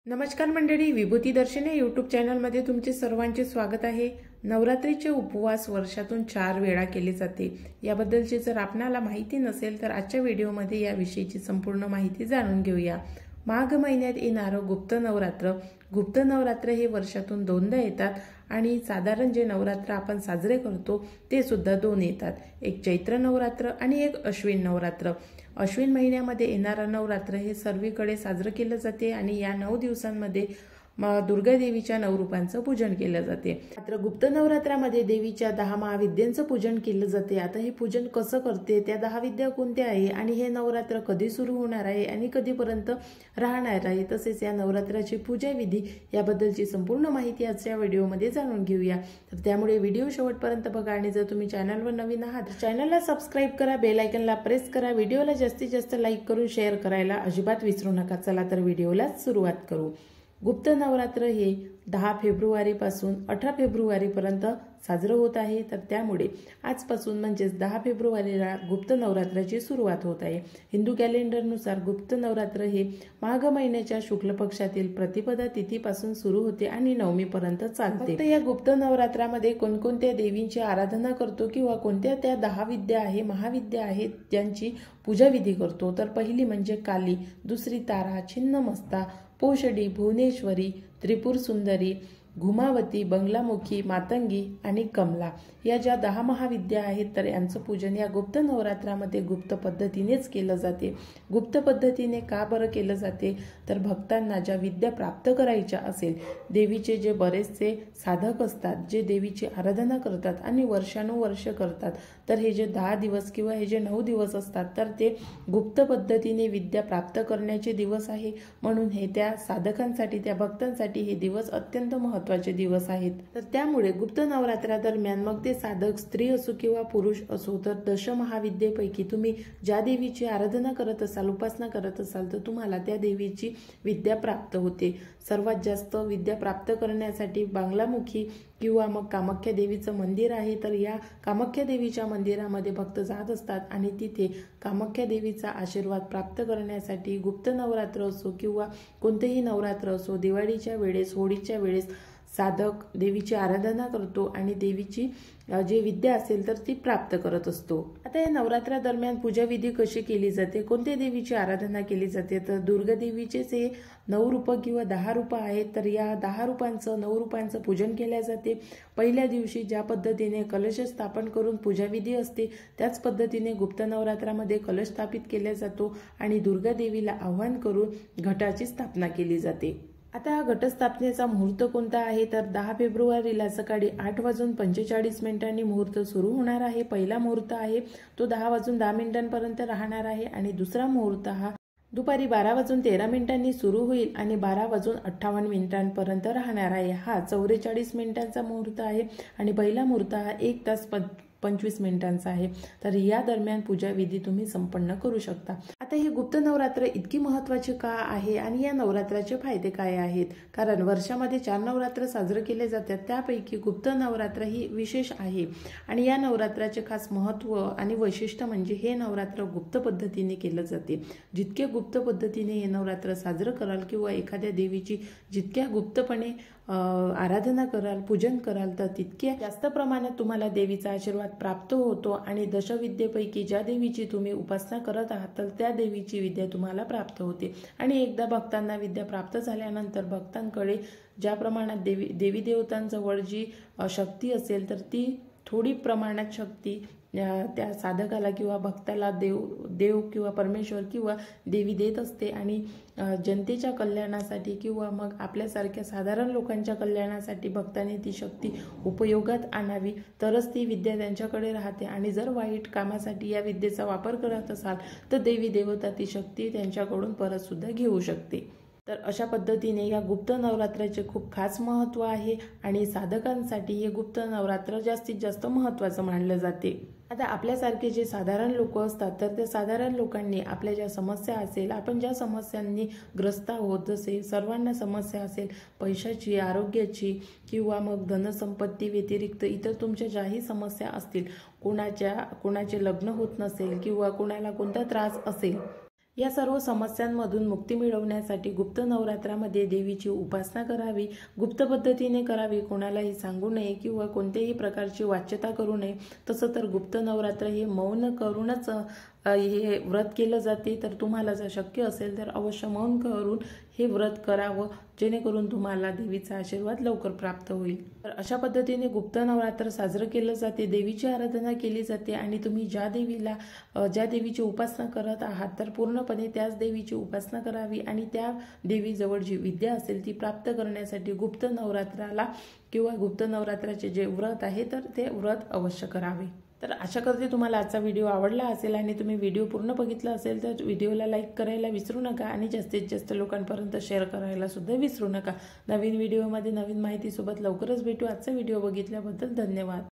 नमस्कार मंडळी, विभूती दर्शन या यूट्यूब चॅनलमध्ये तुमचे सर्वांचे स्वागत आहे। नवरात्रीचे उपवास वर्षातून 4 वेळा केले जाते। याबद्दलची जर आपणाला माहिती नसेल तर आजच्या व्हिडिओमध्ये या विषयीची संपूर्ण माहिती जाणून घेऊया। माघ महिन्यात येणारं गुप्त नवरात्र हे वर्षातून 2दा येतात आणि साधारण जे नवरात्र आपण साजरे करतो ते सुद्धा 2 येतात। एक चैत्र नवरात्र आणि एक अश्विन नवरात्र। अश्विन महिन्यामध्ये येणारं नवरात्र हे सर्वीकडे साजरे केले जाते आणि या 9 दिवसांमध्ये दुर्गा देवीच्या 9 रूपांचं पूजन केलं जाते। मात्र गुप्त नवरात्रामध्ये देवीच्या 10 महाविद्यांचं पूजन केलं जाते। आता हे पूजन कसं करते, त्या 10 विद्या कोणत्या आहे आणि हे नवरात्र कधी सुरू होणार आहे आणि कधीपर्यंत राहणार आहे, तसेच या नवरात्राची पूजा विधी याबद्दलची संपूर्ण माहिती आजच्या व्हिडिओमध्ये जाणून घेऊया। तर त्यामुळे व्हिडिओ शेवटपर्यंत बघा आणि जर तुम्ही चॅनलवर नवीन आहात चॅनलला सबस्क्राइब करा, बेल आयकॉनला प्रेस करा, व्हिडिओला जास्तीत जास्त लाईक करून शेअर करायला अजिबात विसरू नका। चला तर व्हिडिओला सुरुवात करू। गुप्त नवरात्र हे 10 फेब्रुवारीपासून 18 फेब्रुवारीपर्यंत साजरं होत आहे। तर त्यामुळे आजपासून म्हणजेच 10 फेब्रुवारीला गुप्त नवरात्राची सुरुवात होत आहे। हिंदू कॅलेंडरनुसार गुप्त नवरात्र हे माघ महिन्याच्या शुक्ल पक्षातील प्रतिपदा तिथीपासून सुरू होते आणि नवमीपर्यंत चालते। फक्त या गुप्त नवरात्रामध्ये कोणकोणत्या देवींची आराधना करतो किंवा कोणत्या त्या 10 विद्या आहे, महाविद्या आहेत ज्यांची पूजा विधी करतो, तर पहिली म्हणजे काली, दुसरी तारा, छिन्नमस्ता, पोषडी, भुवनेश्वरी, त्रिपुर सुंदरी, घुमावती, बंगलामुखी, मातंगी आणि कमला या ज्या 10 महाविद्या आहेत तर यांचं पूजन या गुप्त नवरात्रामध्ये गुप्त पद्धतीनेच केलं जाते। गुप्त पद्धतीने का बरं केलं जाते, तर भक्तांना ज्या विद्या प्राप्त करायच्या असेल, देवीचे जे बरेचसे साधक असतात जे देवीची आराधना करतात आणि वर्षानुवर्ष करतात, तर हे जे 10 दिवस किंवा हे जे 9 दिवस असतात तर ते गुप्त पद्धतीने विद्या प्राप्त करण्याचे दिवस आहे। म्हणून हे त्या साधकांसाठी, त्या भक्तांसाठी हे दिवस अत्यंत महत्त्वाचे दिवस आहेत। तर त्यामुळे गुप्त नवरात्रादरम्यान मग ते साधक स्त्री असो किंवा पुरुष असो, तर दशमहाविद्येपैकी तुम्ही ज्या देवीची आराधना करत असाल, उपासना करत असाल, तर तुम्हाला त्या देवीची विद्या प्राप्त होते। सर्वात जास्त विद्या प्राप्त करण्यासाठी बांगलामुखी किंवा मग कामाख्या देवीचं मंदिर आहे, तर या कामाख्या देवीच्या मंदिरामध्ये भक्त जात असतात आणि तिथे कामाख्या देवीचा आशीर्वाद प्राप्त करण्यासाठी गुप्त नवरात्र असो किंवा कोणतेही नवरात्र असो, दिवाळीच्या वेळेस, होळीच्या वेळेस साधक देवीची आराधना करतो आणि देवीची जी विद्या असेल तर ती प्राप्त करत असतो। आता या नवरात्रा दरम्यान पूजा विधी कशी केली जाते, कोणत्या देवीची आराधना केली जाते, तर दुर्गा देवीचेच हे 9 रूप किंवा 10 रूप आहेत। तर या 10 रूपांचं 9 रूपांचं पूजन केले जाते। पहिल्या दिवशी ज्या पद्धतीने कलश स्थापन करून पूजा विधी असते त्याच पद्धतीने गुप्त नवरात्रामध्ये कलश स्थापित केला जातो आणि दुर्गा देवीला आवाहन करून घटाची स्थापना केली जाते। आता घटस्थापनेचा मुहूर्त कोणता आहे, तर 10 फेब्रुवारीला सकाळी 8:45 मुहूर्त सुरू होणार आहे। पहिला मुहूर्त आहे तो 10:10 पर्यंत राहणार आहे आणि दुसरा मुहूर्त हा दुपारी 12:13 सुरू होईल आणि 12:58 पर्यंत राहणार आहे। हा 44 मिनिटांचा मुहूर्त आहे आणि पहिला मुहूर्त हा 1 तास 25 मिनिटांचा आहे। तर या दरम्यान पूजा विधी तुम्ही संपन्न करू शकता। आता ही गुप्त नवरात्र इतकी महत्त्वाची का आहे आणि या नवरात्राचे फायदे काय आहेत, कारण वर्षामध्ये 4 नवरात्र साजरे केले जातात, त्यापैकी गुप्त नवरात्र ही विशेष आहे आणि या नवरात्राचे खास महत्त्व आणि वैशिष्ट्य म्हणजे हे नवरात्र गुप्त पद्धतीने केले जाते। जितके गुप्त पद्धतीने हे नवरात्र साजरे कराल किंवा एखाद्या देवीची जितक्या गुप्तपणे आराधना कराल, पूजन कराल, तर तितक्या जास्त प्रमाणात तुम्हाला देवीचा आशीर्वाद प्राप्त होतो आणि दशविद्येपैकी ज्या देवीची तुम्ही उपासना करत आहात तर त्या देवीची विद्या तुम्हाला प्राप्त होते। आणि एकदा भक्तांना विद्या प्राप्त झाल्यानंतर भक्तांकडे ज्या प्रमाणात देवी देवतांजवळ जी शक्ती असेल तर ती थोडी प्रमाणात शक्ती त्या साधकाला किंवा भक्ताला देव किंवा परमेश्वर किंवा देवी देत असते आणि जनतेच्या कल्याणासाठी किंवा मग आपल्यासारख्या साधारण लोकांच्या कल्याणासाठी भक्तांनी ती शक्ती उपयोगात आणावी, तरच ती विद्या त्यांच्याकडे राहते। आणि जर वाईट कामासाठी या विद्येचा वापर करत असाल तर देवी देवता ती शक्ती त्यांच्याकडून परत सुद्धा घेऊ शकते। तर अशा पद्धतीने या गुप्त नवरात्राचे खूप खास महत्त्व आहे आणि साधकांसाठी हे गुप्त नवरात्र जास्तीत जास्त महत्त्वाचं मानलं जाते। आता आपल्यासारखे जे साधारण लोक असतात तर त्या साधारण लोकांनी आपल्या ज्या समस्या असेल, आपण ज्या समस्यांनी ग्रस्त आहोत, जसे सर्वांना समस्या असेल पैशाची, आरोग्याची किंवा मग धनसंपत्ती व्यतिरिक्त इतर तुमच्या ज्याही समस्या असतील, कोणाचे लग्न होत नसेल किंवा कोणाला कोणता त्रास असेल, या सर्व समस्यांमधून मुक्ती मिळवण्यासाठी गुप्त नवरात्रामध्ये देवीची उपासना करावी, गुप्त पद्धतीने करावी, कोणालाही सांगू नये किंवा कोणत्याही प्रकारची वाच्यता करू नये। तसं तर गुप्त नवरात्र हे मौन करूनच हे व्रत केलं जाते। तर तुम्हाला जर शक्य असेल तर अवश्य मौन करून हे व्रत करावं, जेणेकरून तुम्हाला देवीचा आशीर्वाद लवकर प्राप्त होईल। तर अशा पद्धतीने गुप्त नवरात्र साजरं केलं जाते, देवीची आराधना केली जाते आणि तुम्ही ज्या देवीची उपासना करत आहात तर पूर्णपणे त्याच देवीची उपासना करावी आणि त्या देवीजवळ जी विद्या असेल ती प्राप्त करण्यासाठी गुप्त नवरात्राला किंवा गुप्त नवरात्राचे जे व्रत आहे तर ते व्रत अवश्य करावे। तर आशा करते तुम्हाला आजचा व्हिडिओ आवडला असेल आणि तुम्ही व्हिडिओ पूर्ण बघितला असेल तर व्हिडिओला लाईक करायला विसरू नका आणि जास्तीत जास्त लोकांपर्यंत शेअर करायला सुद्धा विसरू नका। नवीन व्हिडिओमध्ये नवीन माहितीसोबत लवकरच भेटू। आजचा व्हिडिओ बघितल्याबद्दल धन्यवाद।